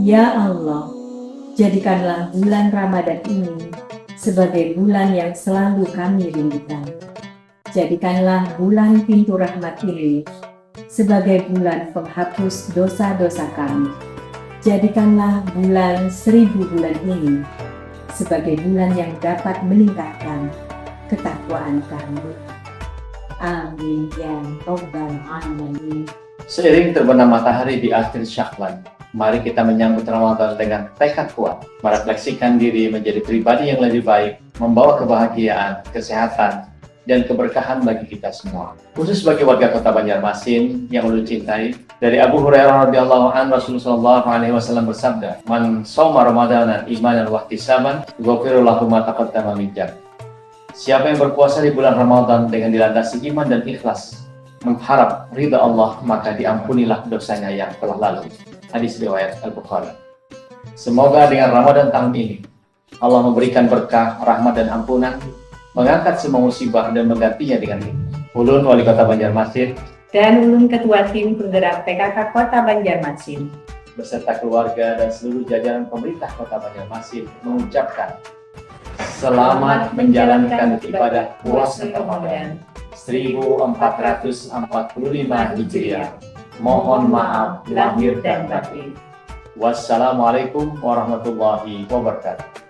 Ya Allah, jadikanlah bulan Ramadan ini sebagai bulan yang selalu kami rindukan. Jadikanlah bulan pintu rahmat ini sebagai bulan penghapus dosa-dosa kami. Jadikanlah bulan 1000 bulan ini sebagai bulan yang dapat meningkatkan ketakwaan kami. Amin ya Rabbal Alamin. Seiring terbenam matahari di akhir Syakban, mari kita menyambut Ramadan dengan tekad kuat, merefleksikan diri menjadi pribadi yang lebih baik, membawa kebahagiaan, kesehatan, dan keberkahan bagi kita semua. Khusus bagi warga Kota Banjarmasin yang ulun cintai, dari Abu Hurairah radhiyallahu anhu, Rasulullah SAW bersabda, "Man shoma Ramadanan imanan wa ihtisaban, ghufira lahu ma taqaddama min dzambi." Siapa yang berpuasa di bulan Ramadan dengan dilandasi iman dan ikhlas, mengharap ridha Allah, maka diampunilah dosanya yang telah lalu. Hadis riwayat Al-Bukhari. Semoga dengan Ramadan tahun ini, Allah memberikan berkah, rahmat dan ampunan, mengangkat semua musibah dan menggantinya dengan nikmat. Ulun Wali Kota Banjarmasin Dan ulun Ketua Tim Penggerak PKK Kota Banjarmasin beserta keluarga dan seluruh jajaran pemerintah Kota Banjarmasin mengucapkan selamat menjalankan ibadah puasa Ramadan 1445 Hijriah. Mohon maaf lahir dan batin. Wassalamualaikum warahmatullahi wabarakatuh.